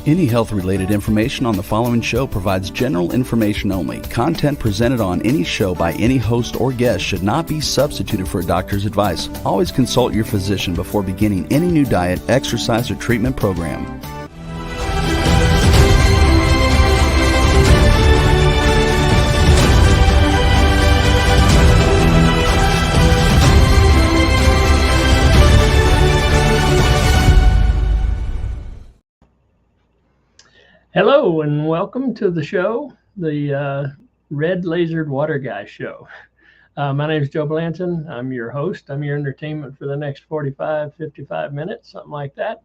Any health-related information on the following show provides general information only. Content presented on any show by any host or guest should not be substituted for a doctor's advice. Always consult your physician before beginning any new diet, exercise, or treatment program. Hello and welcome to the show, the Red Lasered Water Guy show. My name is Joe Blanton. I'm your host. I'm your entertainment for the next 45, 55 minutes, something like that.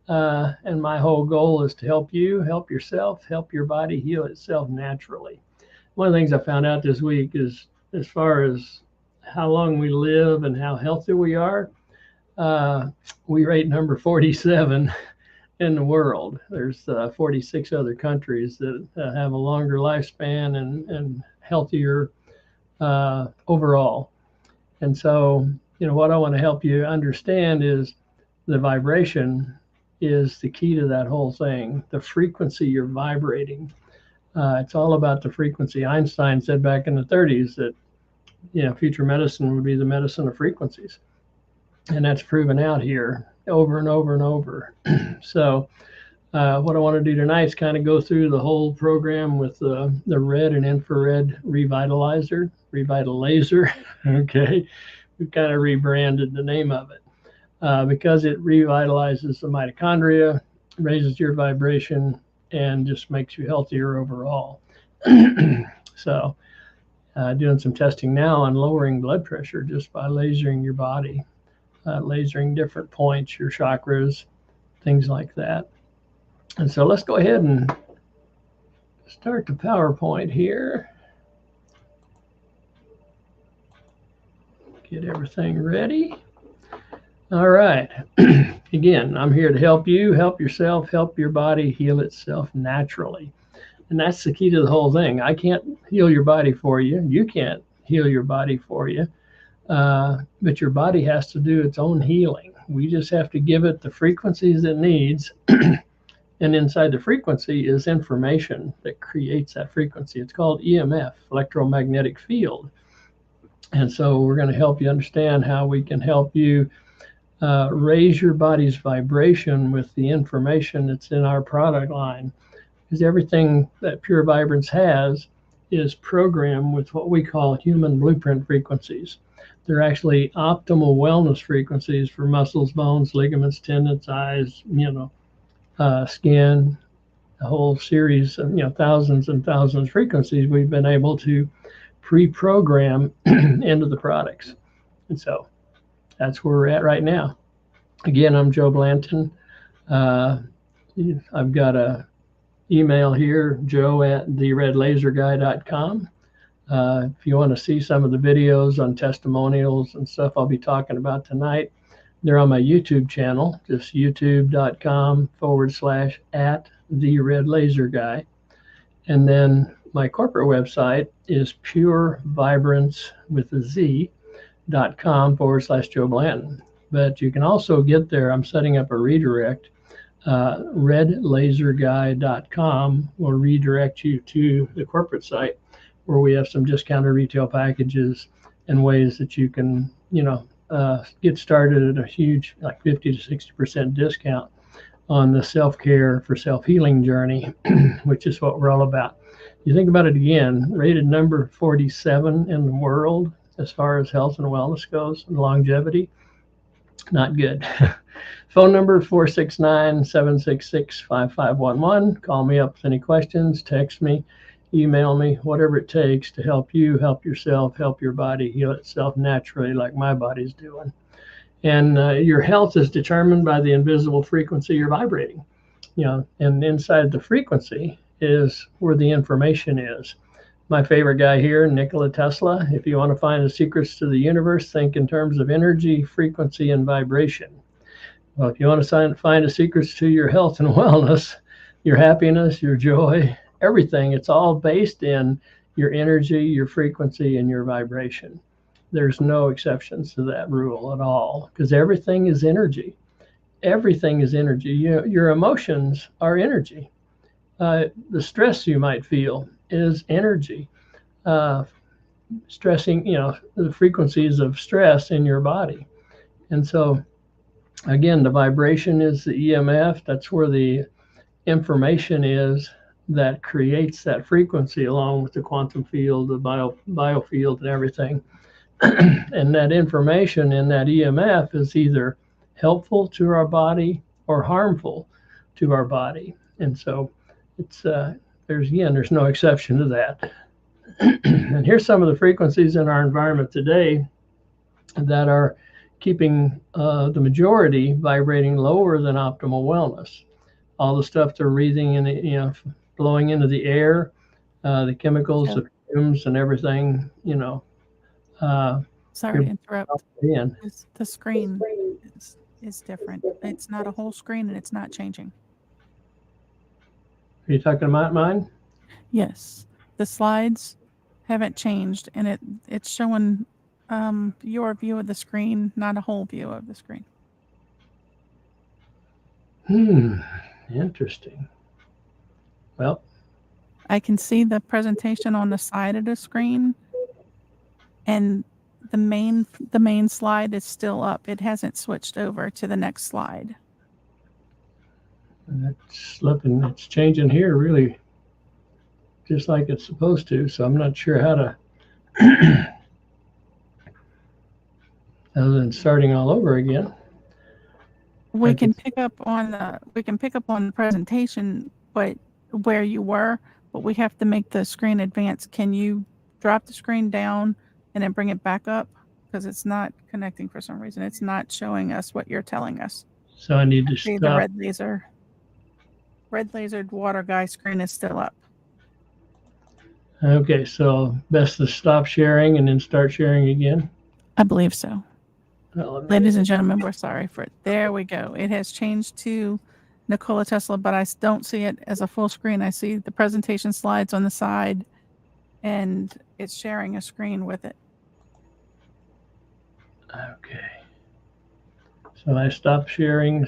And my whole goal is to help you, help yourself, help your body heal itself naturally. One of the things I found out this week is as far as how long we live and how healthy we are, we rate number 47 in the world. There's 46 other countries that have a longer lifespan and healthier overall. And so, what I want to help you understand is the vibration is the key to that whole thing. The frequency you're vibrating. It's all about the frequency. Einstein said back in the 30s that, future medicine would be the medicine of frequencies. And that's proven out here over and over and over. So what I want to do tonight is kind of go through the whole program with the red and infrared ReVitaLazer. Okay, we've kind of rebranded the name of it because it revitalizes the mitochondria, raises your vibration, and just makes you healthier overall. So doing some testing now on lowering blood pressure just by lasering your body. Lasering different points, your chakras, things like that. And so let's go ahead and start the PowerPoint here. Get everything ready. All right. Again, I'm here to help you, help yourself, help your body heal itself naturally. And that's the key to the whole thing. I can't heal your body for you. You can't heal your body for you. But your body has to do its own healing. We just have to give it the frequencies it needs. And inside the frequency is information that creates that frequency. It's called EMF, electromagnetic field. And so we're going to help you understand how we can help you raise your body's vibration with the information that's in our product line. Because everything that Pure Vibrance has is programmed with what we call human blueprint frequencies. They're actually optimal wellness frequencies for muscles, bones, ligaments, tendons, eyes, skin, a whole series of, thousands and thousands of frequencies we've been able to pre-program into the products. And so that's where we're at right now. Again, I'm Joe Blanton. I've got a email here, joe@theredlaserguy.com. If you want to see some of the videos on testimonials and stuff I'll be talking about tonight, they're on my YouTube channel, just youtube.com/@theredlaserguy. And then my corporate website is purevibrance.com/Joe Blanton. But you can also get there. I'm setting up a redirect. Redlaserguy.com will redirect you to the corporate site, where we have some discounted retail packages and ways that you can, get started at a huge, like 50 to 60% discount on the self-care for self-healing journey, which is what we're all about. You think about it again, rated number 47 in the world as far as health and wellness goes and longevity, not good. Phone number 469-766-5511. Call me up with any questions, text me, email me, whatever it takes to help you, help yourself, help your body heal itself naturally like my body's doing. And your health is determined by the invisible frequency you're vibrating. And inside the frequency is where the information is. My favorite guy here, Nikola Tesla. If you want to find the secrets to the universe, think in terms of energy, frequency, and vibration. Well, if you want to find the secrets to your health and wellness, your happiness, your joy, everything, it's all based in your energy, your frequency, and your vibration. There's no exceptions to that rule at all, because everything is energy. everything is energy. Your emotions are energy. The stress you might feel is energy. Uh, Stressing, the frequencies of stress in your body. And so, again, the vibration is the EMF. That's where the information is that creates that frequency along with the quantum field, the biofield, and everything. And that information in that EMF is either helpful to our body or harmful to our body. And so it's there's no exception to that. And here's some of the frequencies in our environment today that are keeping the majority vibrating lower than optimal wellness. All the stuff they're breathing and blowing into the air, the chemicals, the fumes, and everything. Sorry to interrupt. In. The screen is different. It's not a whole screen, and it's not changing. Are you talking about mine? Yes, the slides haven't changed, and it's showing your view of the screen, not a whole view of the screen. Interesting. Well, I can see the presentation on the side of the screen, and the main slide is still up. It hasn't switched over to the next slide. it's changing here really just like it's supposed to, so I'm not sure how to other than starting all over again. We can pick up on the presentation, but where you were, but we have to make the screen advance. Can you drop the screen down and then bring it back up? Because it's not connecting for some reason. It's not showing us what you're telling us. So I need to See stop. The red lasered water guy screen is still up. Okay, so best to stop sharing and then start sharing again? I believe so. Well, Ladies and gentlemen, we're sorry for it. There we go. It has changed to Nikola Tesla, but I don't see it as a full screen. I see the presentation slides on the side, and it's sharing a screen with it. Okay. So I stop sharing.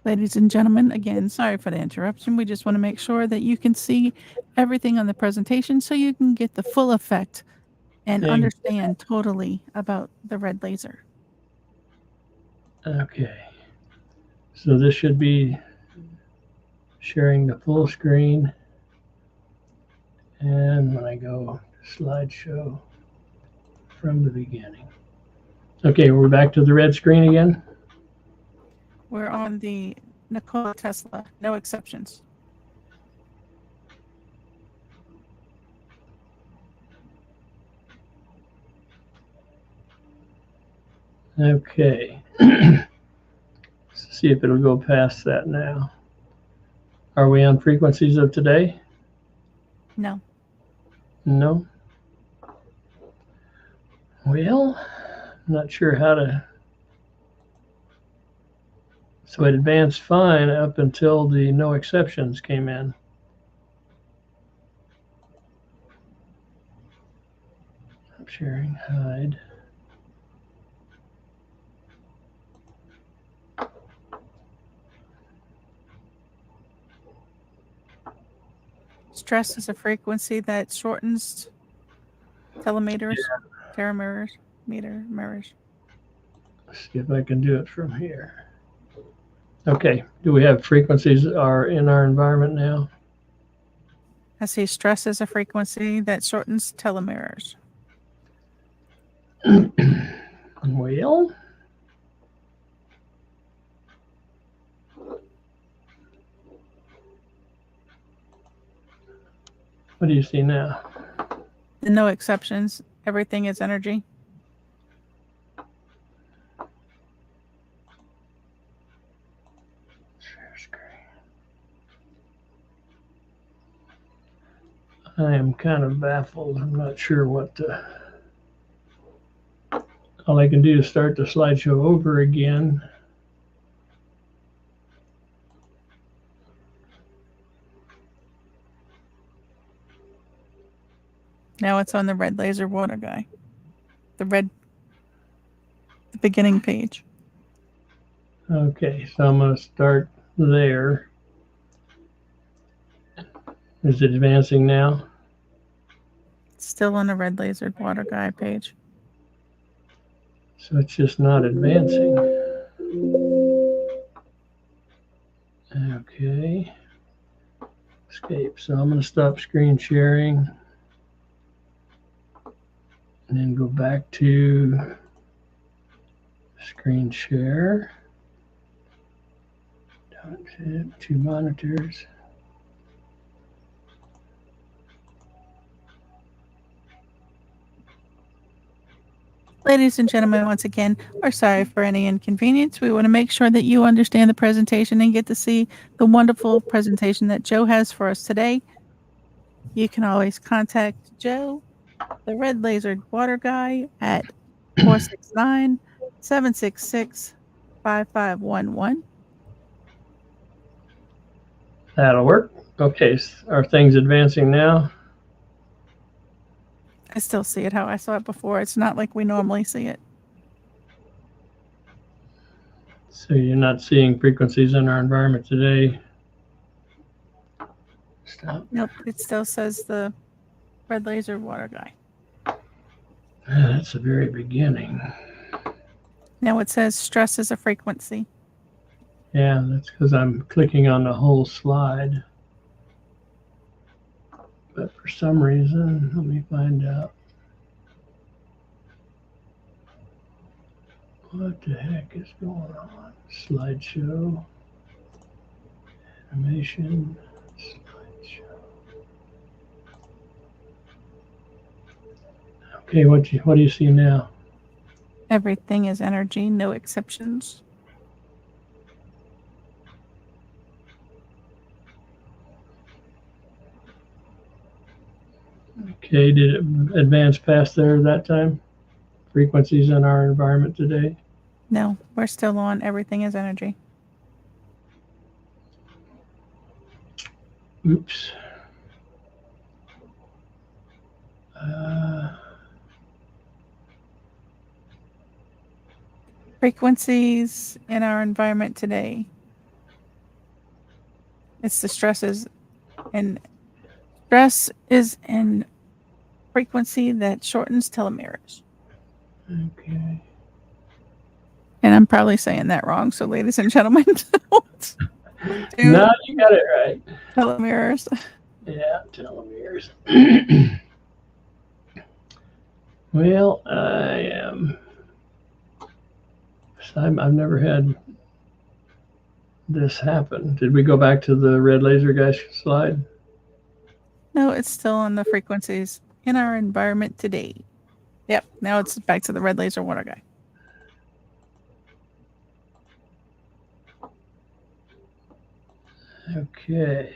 Ladies and gentlemen, again, sorry for the interruption. We just want to make sure that you can see everything on the presentation so you can get the full effect and understand totally about the red laser. Okay. So this should be sharing the full screen. And when I go slideshow from the beginning. Okay, we're back to the red screen again. We're on the Nikola Tesla, no exceptions. Okay. Let's see if it'll go past that now. Are we on frequencies of today? No. No. Well, I'm not sure how to. So it advanced fine up until the no exceptions came in. I'm sharing, hide. Stress is a frequency that shortens telemeters, terameters, mirrors. Let's see if I can do it from here. Okay, do we have frequencies are in our environment now? I see stress is a frequency that shortens telomeres. Well, what do you see now? The no exceptions. Everything is energy. Share screen. I am kind of baffled. I'm not sure what to. All I can do is start the slideshow over again. Now it's on the red laser water guy. The red beginning page. Okay, so I'm going to start there. Is it advancing now? It's still on the red lasered water guide page. So it's just not advancing. Okay. Escape. So I'm going to stop screen sharing and then go back to screen share. Down to 2 monitors. Ladies and gentlemen, once again, we're sorry for any inconvenience. We want to make sure that you understand the presentation and get to see the wonderful presentation that Joe has for us today. You can always contact Joe, the Red Lasered Water Guy, at 469-766-5511. That'll work. Okay, are things advancing now? I still see it how I saw it before. It's not like we normally see it. So you're not seeing frequencies in our environment today? Stop. Nope, it still says the Red Laser Water Guy. That's the very beginning. Now it says stress is a frequency. Yeah, that's because I'm clicking on the whole slide. But for some reason, let me find out. What the heck is going on? Slideshow. Animation. Slideshow. Okay, what do you see now? Everything is energy, no exceptions. Okay, did it advance past there that time? Frequencies in our environment today? No, we're still on everything is energy. Oops. Frequencies in our environment today. It's the stresses, and stress is in frequency that shortens telomeres. Okay. And I'm probably saying that wrong. So, ladies and gentlemen, No, you got it right. telomeres. Yeah, telomeres. Well, I've never had this happen. Did we go back to the red laser guy slide? No, it's still on the frequencies in our environment today. Yep, now it's back to the red laser water guy. Okay.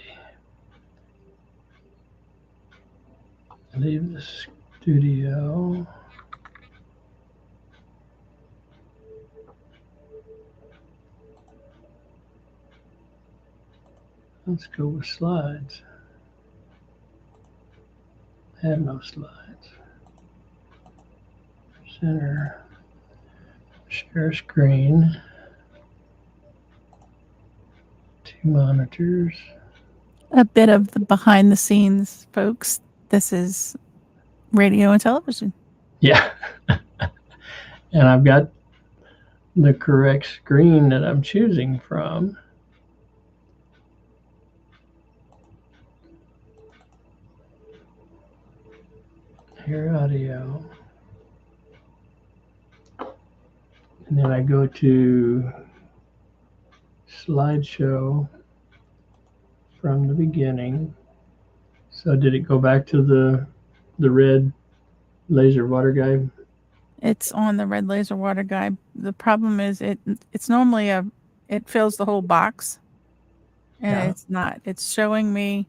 Leave the studio. Let's go with slides. I have no slides. Center. Share screen. 2 monitors. A bit of the behind the scenes, folks. This is radio and television. Yeah. And I've got the correct screen that I'm choosing from. Hear audio. And then I go to slideshow from the beginning. So did it go back to the red laser water guide? It's on the red laser water guide. The problem is it's normally it fills the whole box, and Yeah. it's not. It's showing me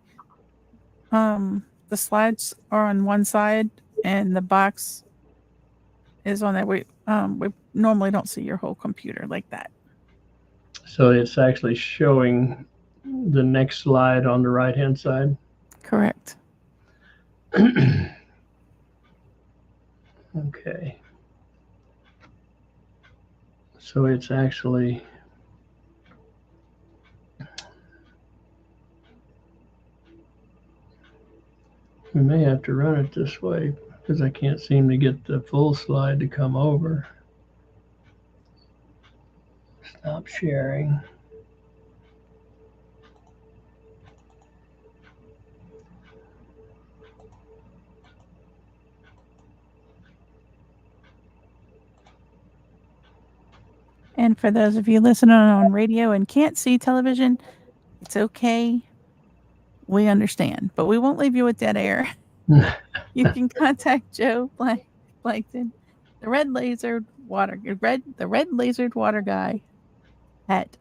the slides are on one side and the box is on that. We normally don't see your whole computer like that. So it's actually showing the next slide on the right hand side. Correct. Okay. So it's actually we may have to run it this way because I can't seem to get the full slide to come over. Stop sharing. And for those of you listening on radio and can't see television, it's okay. We understand, but we won't leave you with dead air. You can contact Joe Blankton, the Red Lasered Water Guy at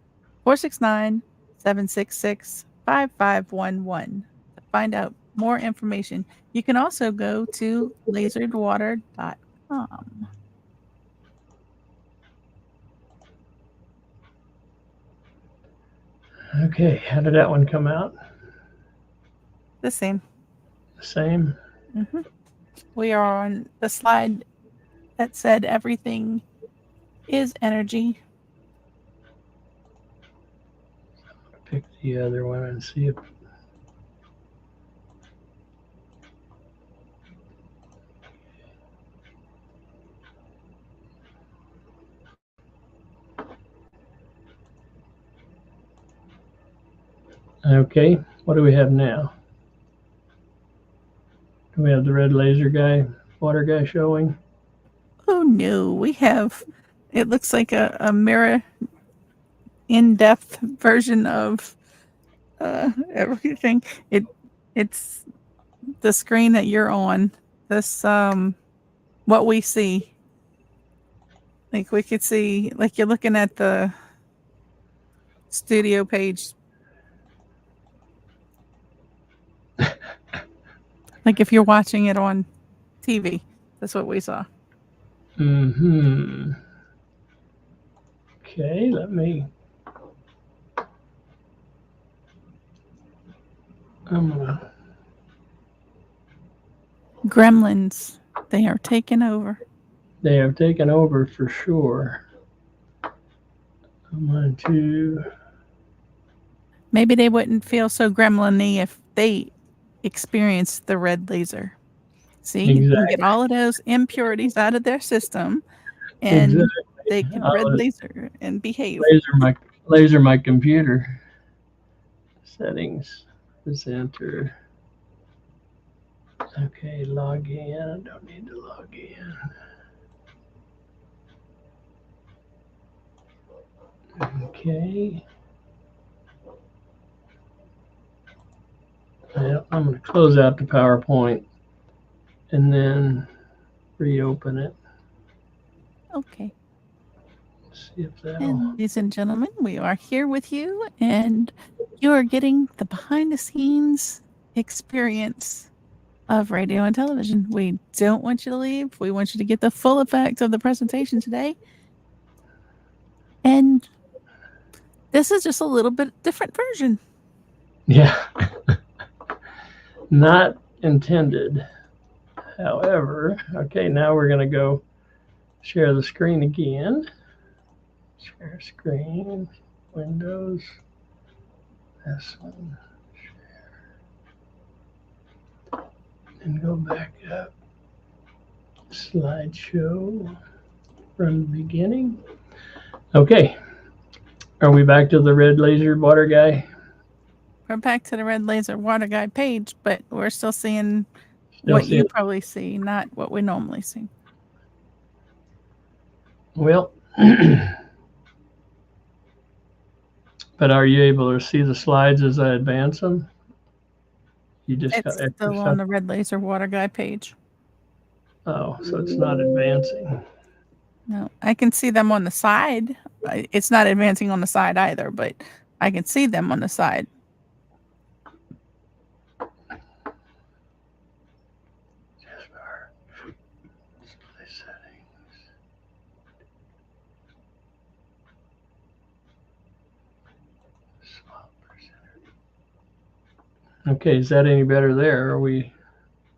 469-766-5511 to find out more information. You can also go to laseredwater.com. Okay, how did that one come out? The same. The same? Mm-hmm. We are on the slide that said everything is energy. Pick the other one and see if okay, what do we have now? Do we have the red laser guy, water guy showing? Oh no, we have, it looks like a mirror in-depth version of everything. It's the screen that you're on. This what we see. Like we could see, like you're looking at the studio page. Like if you're watching it on TV, that's what we saw. Mm-hmm. Okay, let me. Gremlins, they are taking over. They have taken over for sure. I'm going to. Maybe they wouldn't feel so gremlin-y if they experienced the red laser. See, Exactly. you can get all of those impurities out of their system, and they can red laser and behave. Laser my computer. Settings. Presenter. Okay, log in. I don't need to log in. Okay. Well, I'm going to close out the PowerPoint and then reopen it. Okay. Let's see if that'll. And ladies and gentlemen, we are here with you, and you are getting the behind-the-scenes experience of radio and television. We don't want you to leave. We want you to get the full effect of the presentation today. And this is just a little bit different version. Yeah. Not intended. However, okay, now we're going to go share the screen again. Share screen, Windows, this one, share. And go back up. Slideshow from the beginning. Okay. Are we back to the red laser water guy? We're back to the red laser water guy page, but we're still seeing what you probably see, not what we normally see. Well, but are you able to see the slides as I advance them? You just it's still on the red laser water guy page. Oh, so it's not advancing. No, I can see them on the side. It's not advancing on the side either, but I can see them on the side. Okay, is that any better there? Are we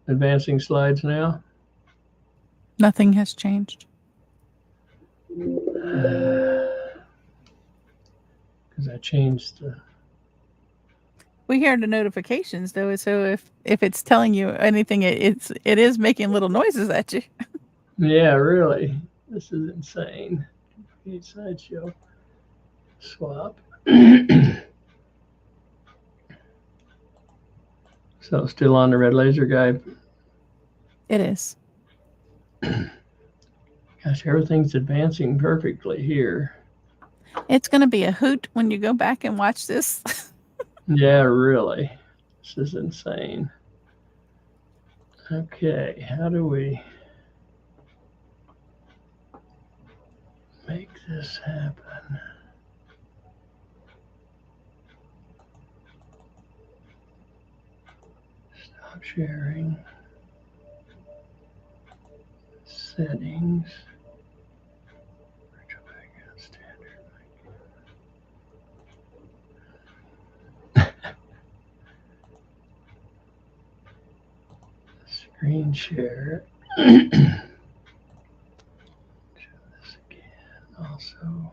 advancing slides now? Nothing has changed. because I changed the. We hear the notifications though, so if it's telling you anything, it is making little noises at you. Yeah, really. This is insane. Sideshow. Swap. So still on the red laser guy. It is. Gosh, everything's advancing perfectly here. It's going to be a hoot when you go back and watch this. Yeah, really. This is insane. Okay, how do we make this happen? Stop sharing. Settings. Virtual background standard. Screen share. Show this again also.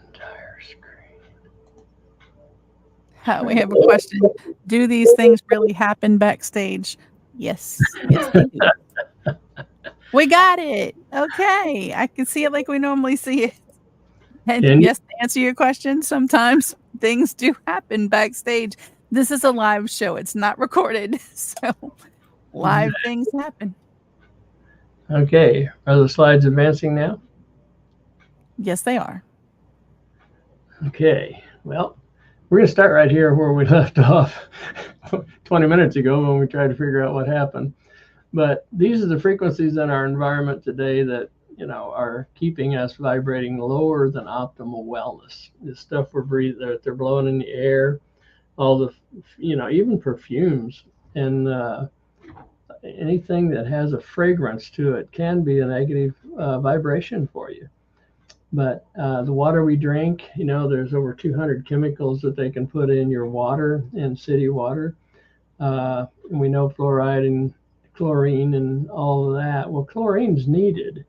Entire screen. We have a question. Do these things really happen backstage? Yes. Yes, they do. We got it. Okay. I can see it like we normally see it. And yes, to answer your question, sometimes things do happen backstage. This is a live show. It's not recorded. So live things happen. Okay. Are the slides advancing now? Yes, they are. Okay. Well, we're going to start right here where we left off 20 minutes ago when we tried to figure out what happened. But these are the frequencies in our environment today that, are keeping us vibrating lower than optimal wellness. The stuff we're breathing, that they're blowing in the air, all the, even perfumes and anything that has a fragrance to it can be a negative vibration for you. But the water we drink, there's over 200 chemicals that they can put in your water, in city water. And we know fluoride and chlorine and all of that. Well, chlorine's needed.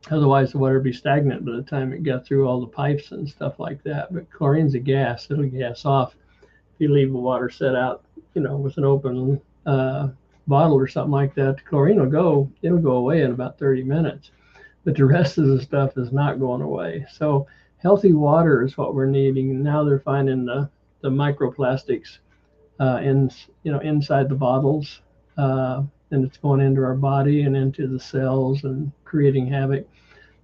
Otherwise, the water would be stagnant by the time it got through all the pipes and stuff like that. But chlorine's a gas. It'll gas off if you leave the water set out, with an open bottle or something like that. The chlorine it'll go away in about 30 minutes. But the rest of the stuff is not going away. So healthy water is what we're needing. And now they're finding the microplastics inside the bottles, and it's going into our body and into the cells and creating havoc.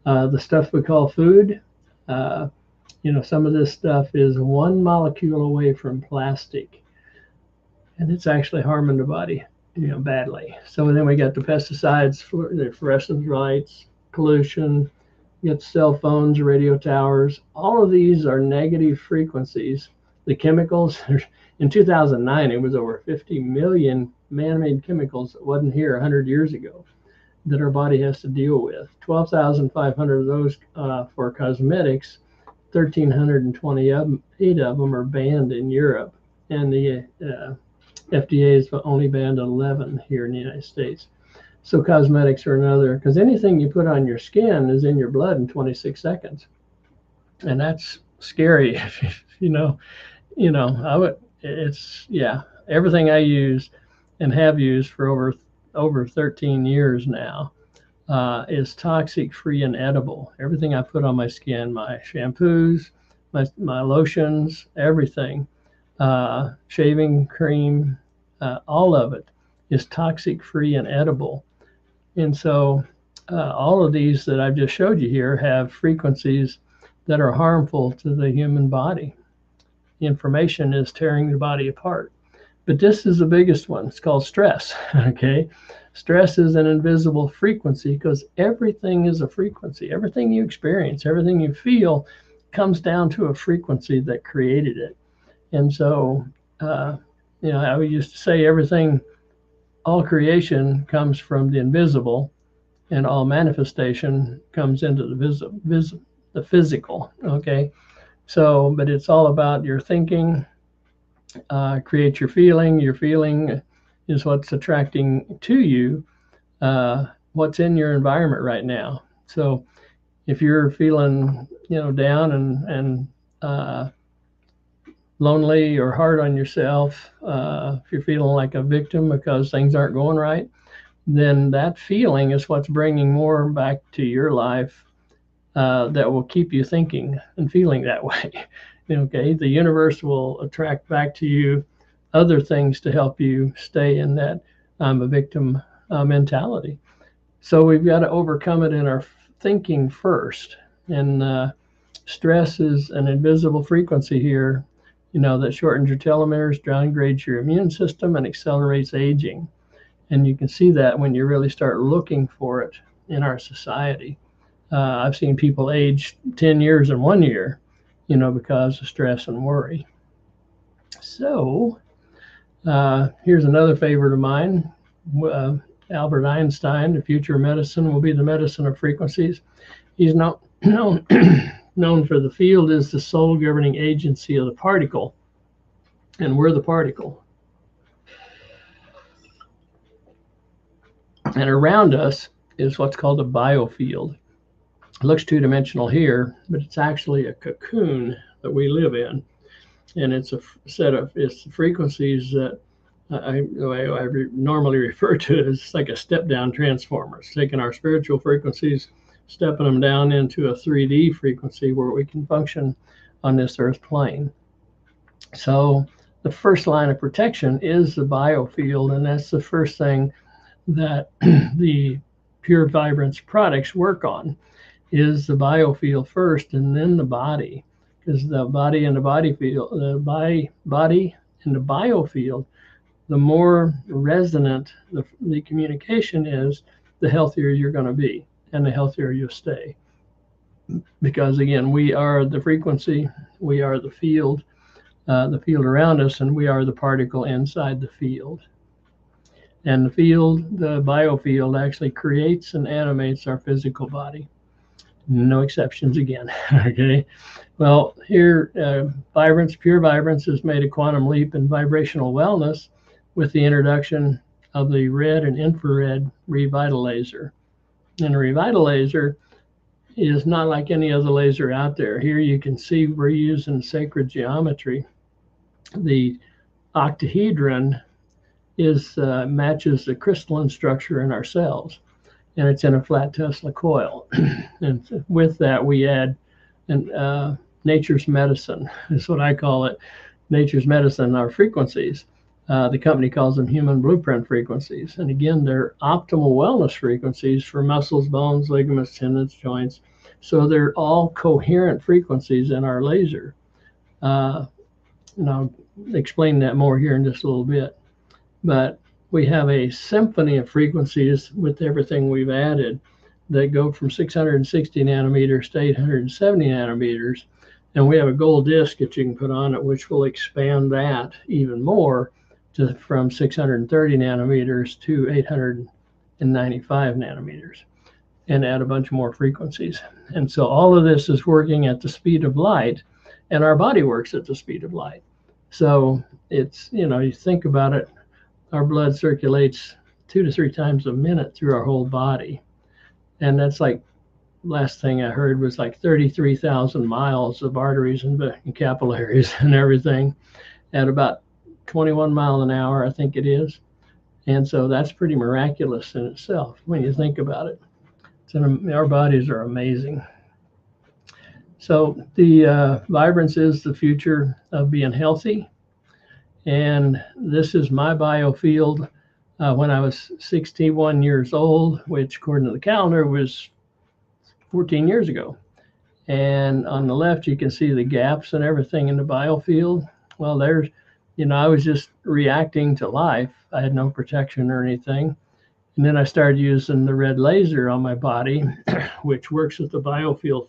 The stuff we call food, some of this stuff is one molecule away from plastic, and it's actually harming the body, badly. So then we got the pesticides, the fluorescence lights, pollution, you got cell phones, radio towers. All of these are negative frequencies. The chemicals, in 2009, it was over 50 million man-made chemicals that wasn't here 100 years ago that our body has to deal with. 12,500 of those for cosmetics, 1,328 of them are banned in Europe, and the FDA has only banned 11 here in the United States. So cosmetics are another, because anything you put on your skin is in your blood in 26 seconds. And that's scary. Everything I use and have used for over 13 years now is toxic free and edible. Everything I put on my skin, my shampoos, my lotions, everything, shaving cream, all of it is toxic free and edible. And so all of these that I've just showed you here have frequencies that are harmful to the human body. The information is tearing the body apart. But this is the biggest one. It's called stress. Okay. Stress is an invisible frequency because everything is a frequency. Everything you experience, everything you feel comes down to a frequency that created it. And so, I used to say all creation comes from the invisible, and all manifestation comes into the physical. Okay. So, but it's all about your thinking, your feeling is what's attracting to you what's in your environment right now. So if you're feeling, down and lonely or hard on yourself, if you're feeling like a victim because things aren't going right, then that feeling is what's bringing more back to your life that will keep you thinking and feeling that way. Okay, the universe will attract back to you other things to help you stay in that I'm a victim mentality. So we've got to overcome it in our thinking first. And stress is an invisible frequency here, that shortens your telomeres, downgrades your immune system, and accelerates aging. And you can see that when you really start looking for it in our society. I've seen people age 10 years in 1 year, because of stress and worry. So here's another favorite of mine. Albert Einstein, the future of medicine will be the medicine of frequencies. He's known for the field as the sole governing agency of the particle, and we're the particle. And around us is what's called a biofield. It looks two-dimensional here, but it's actually a cocoon that we live in. And it's a set of frequencies that I normally refer to it as like a step-down transformer. It's taking our spiritual frequencies, stepping them down into a 3D frequency where we can function on this earth plane. So the first line of protection is the biofield, and that's the first thing that the Pure Vibrance products work on, is the biofield first and then the body, because the body and the body field, body and the biofield, the more resonant the communication is, the healthier you're going to be and the healthier you'll stay. Because again, we are the frequency, we are the field around us, and we are the particle inside the field. And the field, the biofield, actually creates and animates our physical body. No exceptions again. Okay. Well, here, Pure Vibrance has made a quantum leap in vibrational wellness with the introduction of the red and infrared ReVitaLazer. And the ReVitaLazer is not like any other laser out there. Here you can see we're using sacred geometry. The octahedron matches the crystalline structure in our cells, and it's in a flat Tesla coil. And with that, we add nature's medicine, is what I call it. Nature's medicine, our frequencies. The company calls them human blueprint frequencies. And again, they're optimal wellness frequencies for muscles, bones, ligaments, tendons, joints. So they're all coherent frequencies in our laser. And I'll explain that more here in just a little bit. But we have a symphony of frequencies with everything we've added that go from 660 nanometers to 870 nanometers. And we have a gold disc that you can put on it, which will expand that even more from 630 nanometers to 895 nanometers, and add a bunch more frequencies. And so all of this is working at the speed of light, and our body works at the speed of light. So it's, you think about it, our blood circulates 2 to 3 times a minute through our whole body. And that's like, last thing I heard was like 33,000 miles of arteries and capillaries and everything at about 21 miles an hour, I think it is. And so that's pretty miraculous in itself when you think about it. So our bodies are amazing. So the vibrance is the future of being healthy. And this is my biofield when I was 61 years old, which according to the calendar was 14 years ago. And on the left, you can see the gaps and everything in the biofield. Well, there's, I was just reacting to life. I had no protection or anything. And then I started using the red laser on my body, which works with the biofield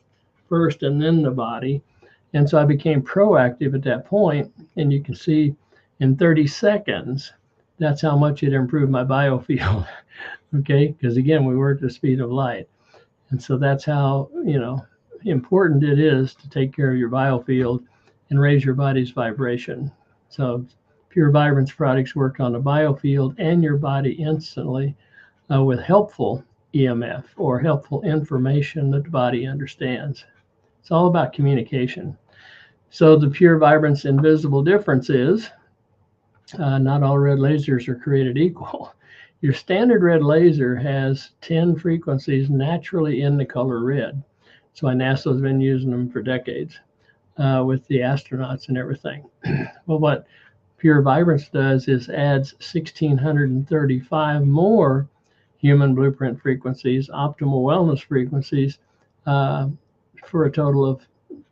first and then the body. And so I became proactive at that point. And you can see in 30 seconds, that's how much it improved my biofield. Okay, because again, we work at the speed of light. And so that's how, important it is to take care of your biofield and raise your body's vibration. So Pure Vibrance products work on the biofield and your body instantly with helpful EMF, or helpful information that the body understands. It's all about communication. So the pure vibrance invisible difference is not all red lasers are created equal. Your standard red laser has 10 frequencies naturally in the color red. That's why NASA's been using them for decades with the astronauts and everything. Well, what pure vibrance does is adds 1,635 more human blueprint frequencies, optimal wellness frequencies, for a total of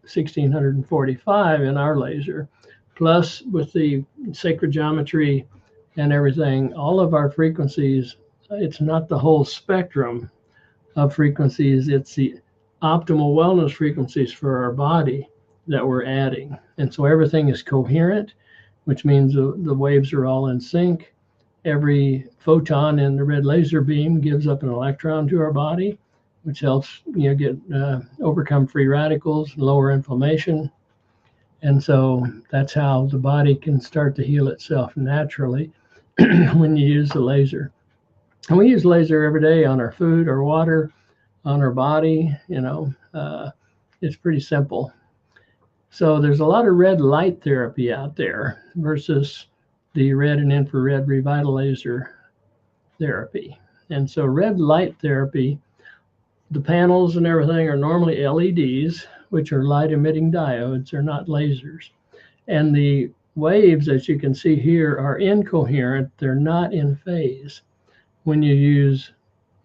1,645 in our laser. Plus, with the sacred geometry and everything, all of our frequencies, it's not the whole spectrum of frequencies, it's the optimal wellness frequencies for our body that we're adding. And so everything is coherent, which means the waves are all in sync. Every photon in the red laser beam gives up an electron to our body, which helps get overcome free radicals, lower inflammation. And so that's how the body can start to heal itself naturally when you use the laser. And we use laser every day on our food, our water, on our body. It's pretty simple. So there's a lot of red light therapy out there versus the red and infrared ReVitaLazer therapy. And so red light therapy, the panels and everything are normally LEDs, which are light emitting diodes. They're not lasers. And the waves, as you can see here, are incoherent. They're not in phase. When you use,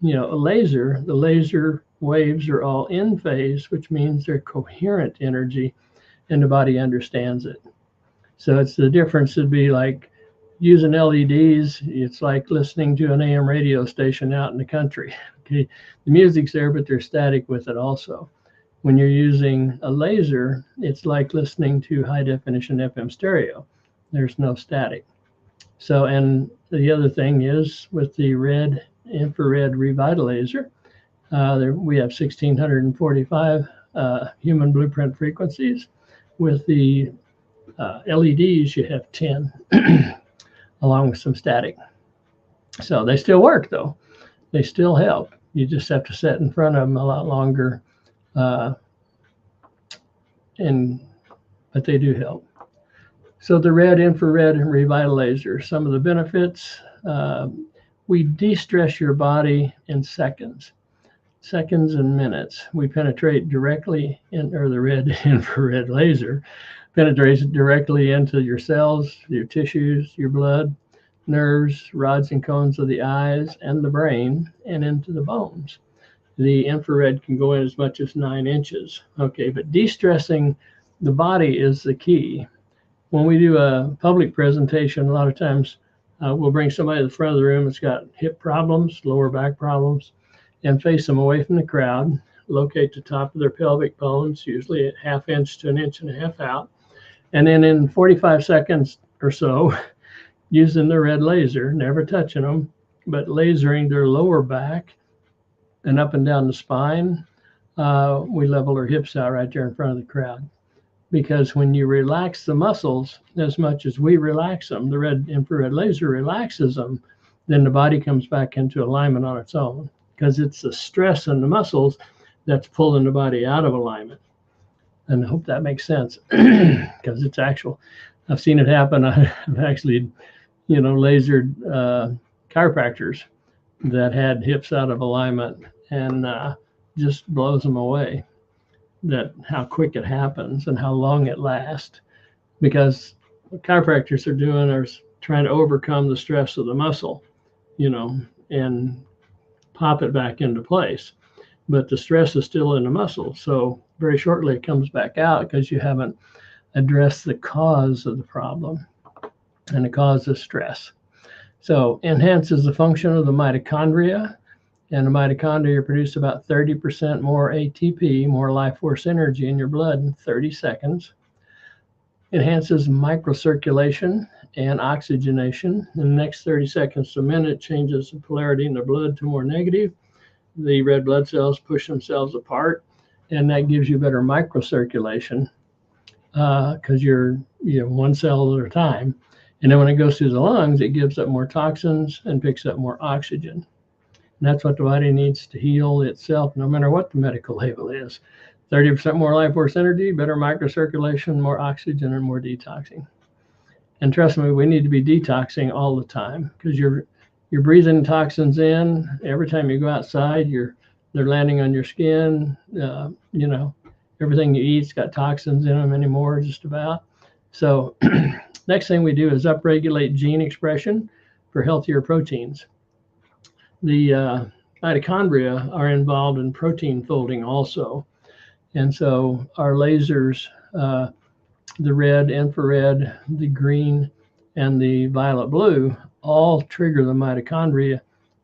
a laser, the laser waves are all in phase, which means they're coherent energy and the body understands it. So it's the difference would be like using LEDs. It's like listening to an AM radio station out in the country. Okay, the music's there, but they're static with it also. When you're using a laser, it's like listening to high definition FM stereo. There's no static. So, and the other thing is with the red infrared ReVitaLazer, we have 1,645 human blueprint frequencies. With the LEDs, you have 10, along with some static. So they still work, though. They still help. You just have to sit in front of them a lot longer, but they do help. So the red infrared ReVitaLazer, some of the benefits, we de-stress your body in seconds and minutes. We penetrate directly the red infrared laser penetrates directly into your cells, your tissues, your blood, nerves, rods and cones of the eyes and the brain, and into the bones. The infrared can go in as much as 9 inches. Okay, but de-stressing the body is the key. When we do a public presentation, a lot of times we'll bring somebody to the front of the room that's got hip problems, lower back problems, and face them away from the crowd, locate the top of their pelvic bones, usually a ½ inch to 1.5 inches out. And then in 45 seconds or so, using the red laser, never touching them, but lasering their lower back and up and down the spine, we level their hips out right there in front of the crowd. Because when you relax the muscles as much as we relax them, the red infrared laser relaxes them, then the body comes back into alignment on its own, because it's the stress in the muscles that's pulling the body out of alignment. And I hope that makes sense, because it's actual. I've seen it happen. I've actually, lasered chiropractors that had hips out of alignment, and just blows them away that how quick it happens and how long it lasts. Because what chiropractors are doing is trying to overcome the stress of the muscle, and pop it back into place. But the stress is still in the muscle. So very shortly it comes back out because you haven't addressed the cause of the problem. And the cause is stress. So enhances the function of the mitochondria. And the mitochondria produce about 30% more ATP, more life force energy in your blood in 30 seconds. Enhances microcirculation and oxygenation. In the next 30 seconds to a minute, changes the polarity in the blood to more negative. The red blood cells push themselves apart, and that gives you better microcirculation because you're one cell at a time. And then when it goes through the lungs, it gives up more toxins and picks up more oxygen. And that's what the body needs to heal itself, no matter what the medical label is. 30% more life force energy, better microcirculation, more oxygen, and more detoxing. And trust me, we need to be detoxing all the time, because you're breathing toxins in. Every time you go outside, they're landing on your skin. Everything you eat's got toxins in them anymore, just about. So next thing we do is upregulate gene expression for healthier proteins. The mitochondria are involved in protein folding also. And so our lasers, the red, infrared, the green, and the violet blue all trigger the mitochondria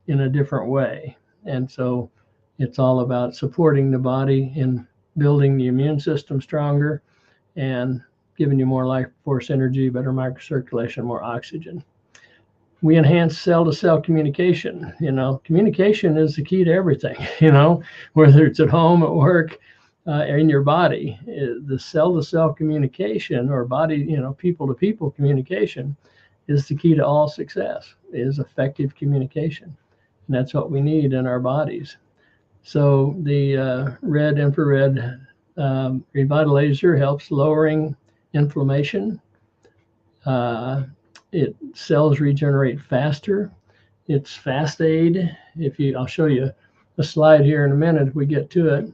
in a different way. And so it's all about supporting the body in building the immune system stronger and giving you more life force energy, better microcirculation, more oxygen. We enhance cell-to-cell communication. Communication is the key to everything, whether it's at home, at work, in your body. The cell-to-cell communication, or body, people-to-people communication, is the key to all success, is effective communication. And that's what we need in our bodies. So the red infrared ReVitaLazer helps lowering inflammation. Cells regenerate faster. It's fast aid. I'll show you a slide here in a minute if we get to it.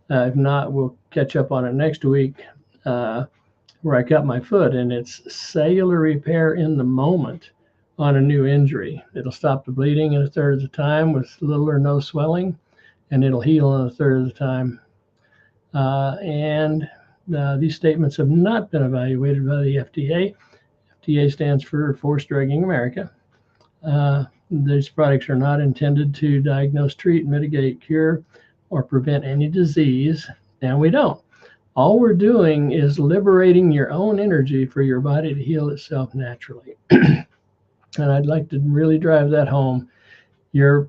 If not, we'll catch up on it next week, where I cut my foot, and it's cellular repair in the moment on a new injury. It'll stop the bleeding in a third of the time with little or no swelling, and it'll heal in a third of the time. These statements have not been evaluated by the FDA. FDA stands for Forced Drugging America. These products are not intended to diagnose, treat, mitigate, cure, or prevent any disease, and we don't. All we're doing is liberating your own energy for your body to heal itself naturally. And I'd like to really drive that home. You're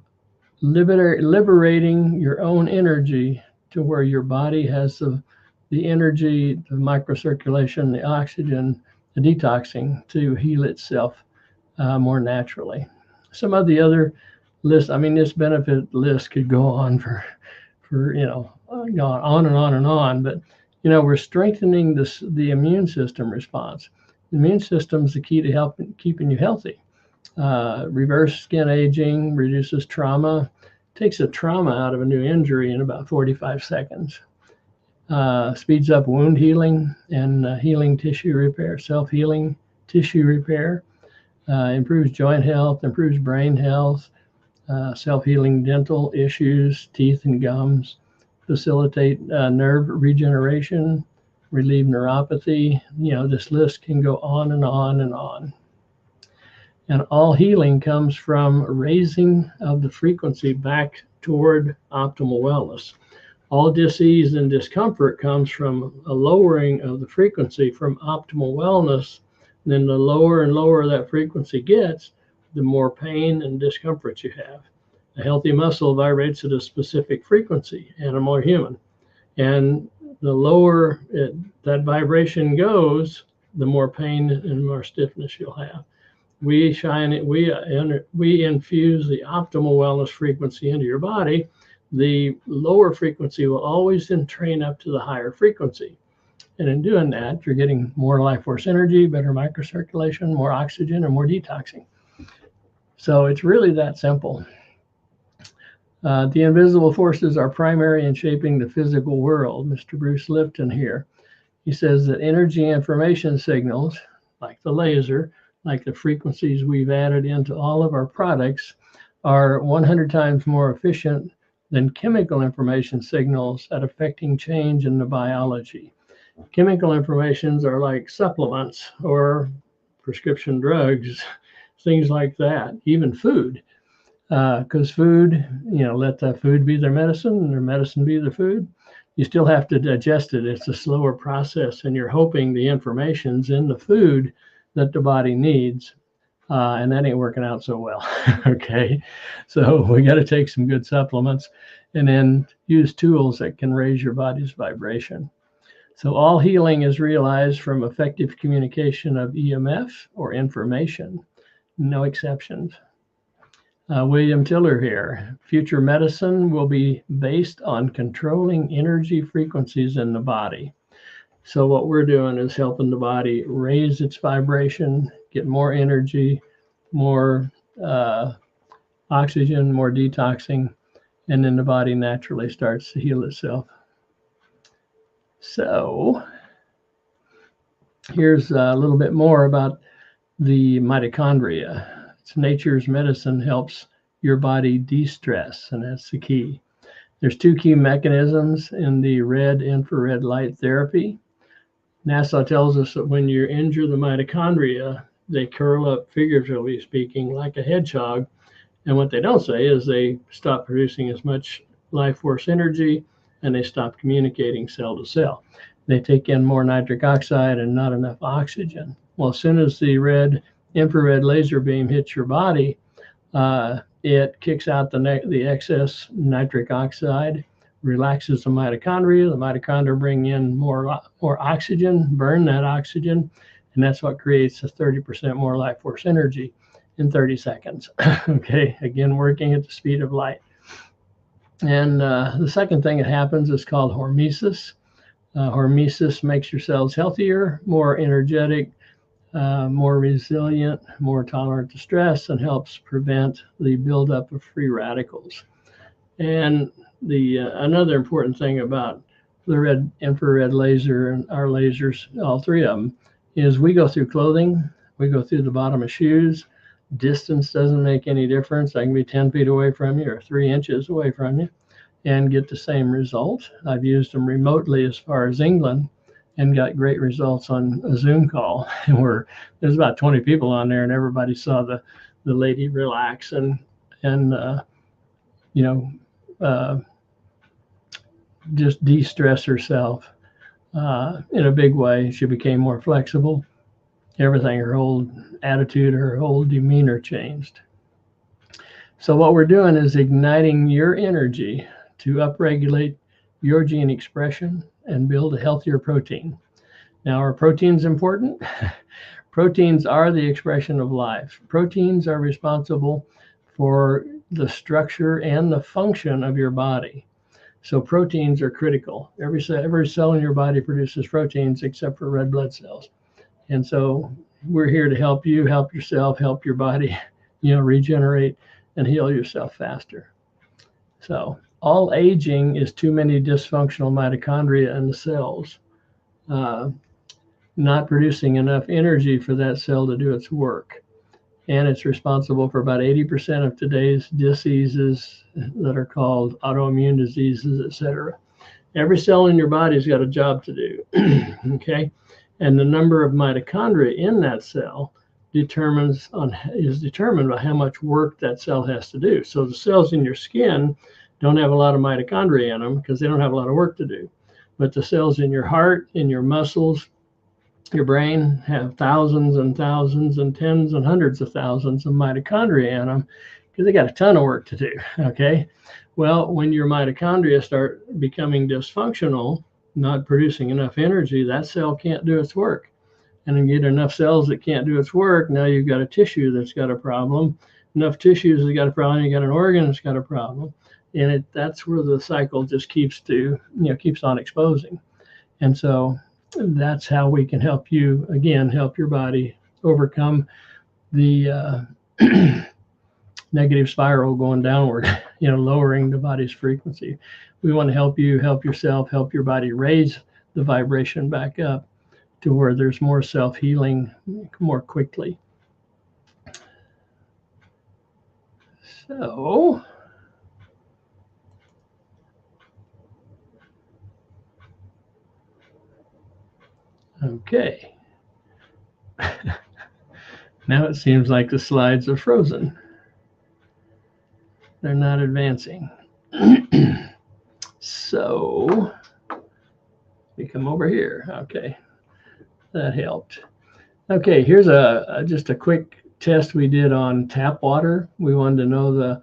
liberating your own energy to where your body has the energy, the microcirculation, the oxygen, the detoxing to heal itself more naturally. Some of the other lists, this benefit list could go on for on and on and on, but we're strengthening the immune system response. The immune system is the key to keeping you healthy. Reverse skin aging, reduces trauma, takes a trauma out of a new injury in about 45 seconds. Speeds up wound healing and healing tissue repair, self-healing tissue repair, improves joint health, improves brain health, self-healing dental issues, teeth and gums, facilitate nerve regeneration, relieve neuropathy. This list can go on and on and on. And all healing comes from raising of the frequency back toward optimal wellness. All disease and discomfort comes from a lowering of the frequency from optimal wellness. And then the lower and lower that frequency gets, the more pain and discomfort you have. A healthy muscle vibrates at a specific frequency, animal or human. And the lower that vibration goes, the more pain and more stiffness you'll have. We infuse the optimal wellness frequency into your body. The lower frequency will always then train up to the higher frequency. And in doing that, you're getting more life force energy, better microcirculation, more oxygen, and more detoxing. So it's really that simple. The invisible forces are primary in shaping the physical world. Mr. Bruce Lipton here. He says that energy information signals, like the laser, like the frequencies we've added into all of our products, are 100 times more efficient than chemical information signals at affecting change in the biology. Chemical informations are like supplements or prescription drugs, things like that, even food. Because food, let the food be their medicine and their medicine be the food. You still have to digest it. It's a slower process, and you're hoping the information's in the food that the body needs. And that ain't working out so well. Okay. So we got to take some good supplements and then use tools that can raise your body's vibration. So all healing is realized from effective communication of EMF or information, no exceptions. William Tiller here. Future medicine will be based on controlling energy frequencies in the body. So what we're doing is helping the body raise its vibration, get more energy, more oxygen, more detoxing, and then the body naturally starts to heal itself. So here's a little bit more about the mitochondria. It's nature's medicine, helps your body de-stress, and that's the key. There's two key mechanisms in the red infrared light therapy. NASA tells us that when you injure the mitochondria, they curl up, figuratively speaking, like a hedgehog. And what they don't say is they stop producing as much life force energy, and they stop communicating cell to cell. They take in more nitric oxide and not enough oxygen. Well, as soon as the red infrared laser beam hits your body, it kicks out the excess nitric oxide, relaxes the mitochondria. The mitochondria bring in more oxygen, burn that oxygen, and that's what creates a 30% more life force energy in 30 seconds. Okay, again, working at the speed of light. And the second thing that happens is called hormesis. Hormesis makes your cells healthier, more energetic, more resilient, more tolerant to stress, and helps prevent the buildup of free radicals. And the another important thing about the red infrared laser and our lasers, all three of them, is we go through clothing, we go through the bottom of shoes. Distance doesn't make any difference. I can be 10 feet away from you or 3 inches away from you and get the same result. I've used them remotely as far as England and got great results on a Zoom call where there's about 20 people on there and everybody saw the lady relax and just de-stress herself in a big way. She became more flexible. Everything, her whole attitude, her whole demeanor changed. So what we're doing is igniting your energy to upregulate your gene expression and build a healthier protein. Now, are proteins important? Proteins are the expression of life. Proteins are responsible for the structure and the function of your body. So proteins are critical. Every cell in your body produces proteins except for red blood cells. And so we're here to help you, help yourself, help your body, regenerate and heal yourself faster. So all aging is too many dysfunctional mitochondria in the cells, not producing enough energy for that cell to do its work. And it's responsible for about 80% of today's diseases that are called autoimmune diseases, etc. Every cell in your body's got a job to do, okay? And the number of mitochondria in that cell is determined by how much work that cell has to do. So the cells in your skin don't have a lot of mitochondria in them because they don't have a lot of work to do. But the cells in your heart, in your muscles, your brain have thousands and thousands and tens and hundreds of thousands of mitochondria in them because they got a ton of work to do, okay? Well, when your mitochondria start becoming dysfunctional, not producing enough energy, that cell can't do its work. And then you get enough cells that can't do its work, now you've got a tissue that's got a problem. Enough tissues that's got a problem, you got an organ that's got a problem. And that's where the cycle just keeps on exposing. And so that's how we can help you, again, help your body overcome the negative spiral going downward, lowering the body's frequency. We want to help you, help yourself, help your body raise the vibration back up to where there's more self-healing more quickly. So, okay. Now it seems like the slides are frozen. They're not advancing. So we come over here. Okay, that helped. Okay, here's just a quick test we did on tap water. We wanted to know the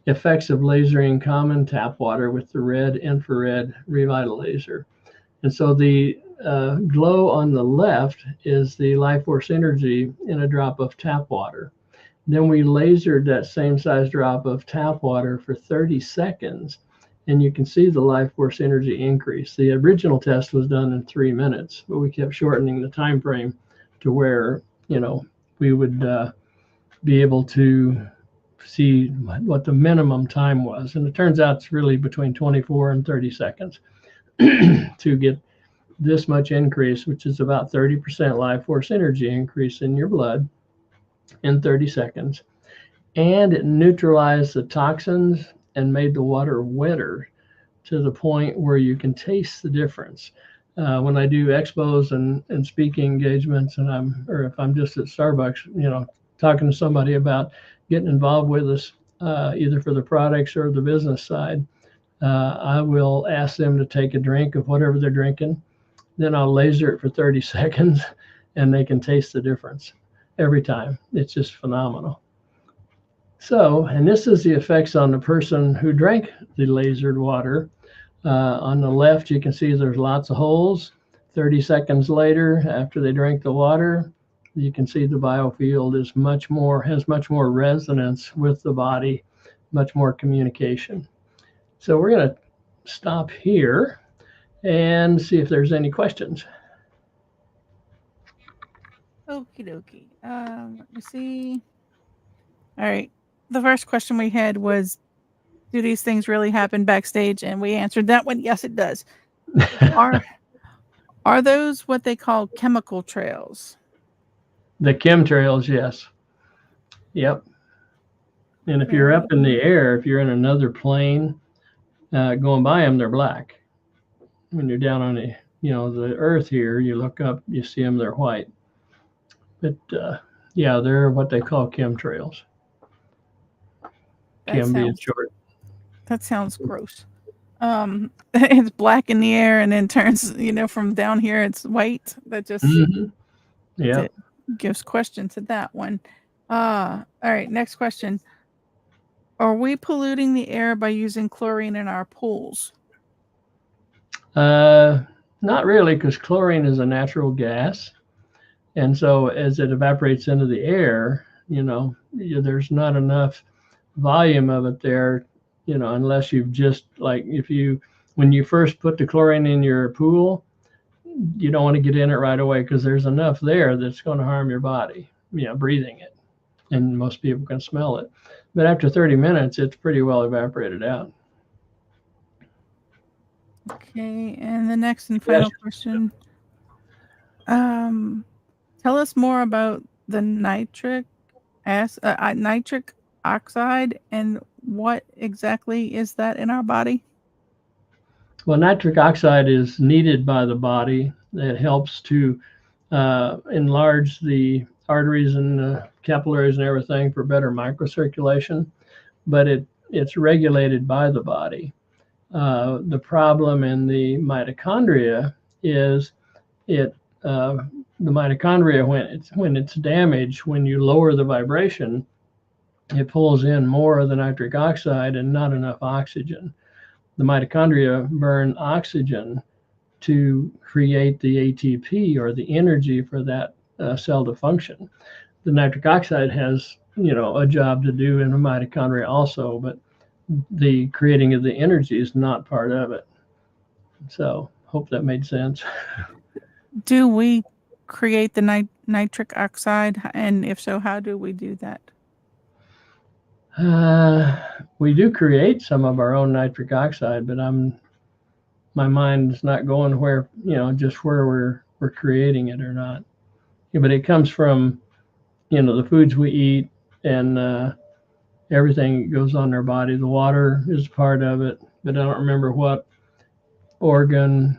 effects of lasering common tap water with the red infrared ReVitaLazer. And so the glow on the left is the life force energy in a drop of tap water. Then we lasered that same size drop of tap water for 30 seconds, and you can see the life force energy increase. The original test was done in 3 minutes, but we kept shortening the time frame to where, we would be able to see what the minimum time was. And it turns out it's really between 24 and 30 seconds to get this much increase, which is about 30% life force energy increase in your blood in 30 seconds. And it neutralized the toxins and made the water wetter to the point where you can taste the difference. When I do expos and speaking engagements, or if I'm just at Starbucks, talking to somebody about getting involved with us, either for the products or the business side, I will ask them to take a drink of whatever they're drinking. Then I'll laser it for 30 seconds and they can taste the difference every time. It's just phenomenal. So, and this is the effects on the person who drank the lasered water. On the left, you can see there's lots of holes. 30 seconds later, after they drank the water, you can see the biofield has much more resonance with the body, much more communication. So we're going to stop here and see if there's any questions. Okie dokie. Let me see. All right. The first question we had was, do these things really happen backstage? And we answered that one. Yes, it does. Are those what they call chemical trails? The chemtrails, yes. Yep. And if you're up in the air, if you're in another plane going by them, they're black. When you're down on the earth here, you look up, you see them, they're white. But yeah, they're what they call chemtrails. Chem being short. That sounds gross. It's black in the air and then turns, from down here, it's white. That just gives question to that one. All right, next question. Are we polluting the air by using chlorine in our pools? Not really, because chlorine is a natural gas. And so as it evaporates into the air, there's not enough volume of it there, unless you've just when you first put the chlorine in your pool, you don't want to get in it right away because there's enough there that's going to harm your body, breathing it. And most people can smell it. But after 30 minutes, it's pretty well evaporated out. Okay, and the next and final question. Tell us more about the nitric oxide and what exactly is that in our body? Well, nitric oxide is needed by the body. It helps to enlarge the arteries and capillaries and everything for better microcirculation, but it's regulated by the body. The problem in the mitochondria is the mitochondria, when it's damaged, when you lower the vibration, it pulls in more of the nitric oxide and not enough oxygen. The mitochondria burn oxygen to create the ATP or the energy for that cell to function. The nitric oxide has, a job to do in the mitochondria also, but the creating of the energy is not part of it. So hope that made sense. Do we create the nitric oxide? And if so, how do we do that? We do create some of our own nitric oxide, but my mind's not going where, just where we're creating it or not. Yeah, but it comes from, the foods we eat and everything goes on our body. The water is part of it, but I don't remember what organ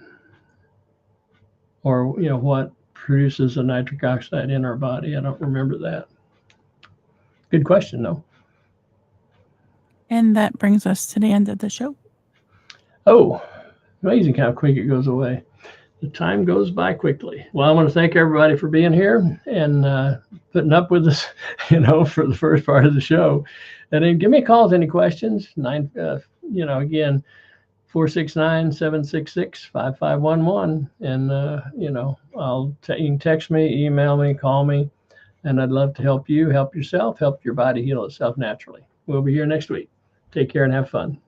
or, what produces the nitric oxide in our body. I don't remember that. Good question, though. And that brings us to the end of the show. Oh, amazing how quick it goes away. The time goes by quickly. Well, I want to thank everybody for being here and putting up with us, for the first part of the show. And then give me a call with any questions. Again, 469-766-5511. And, you can text me, email me, call me. and I'd love to help you, help yourself, help your body heal itself naturally. We'll be here next week. Take care and have fun.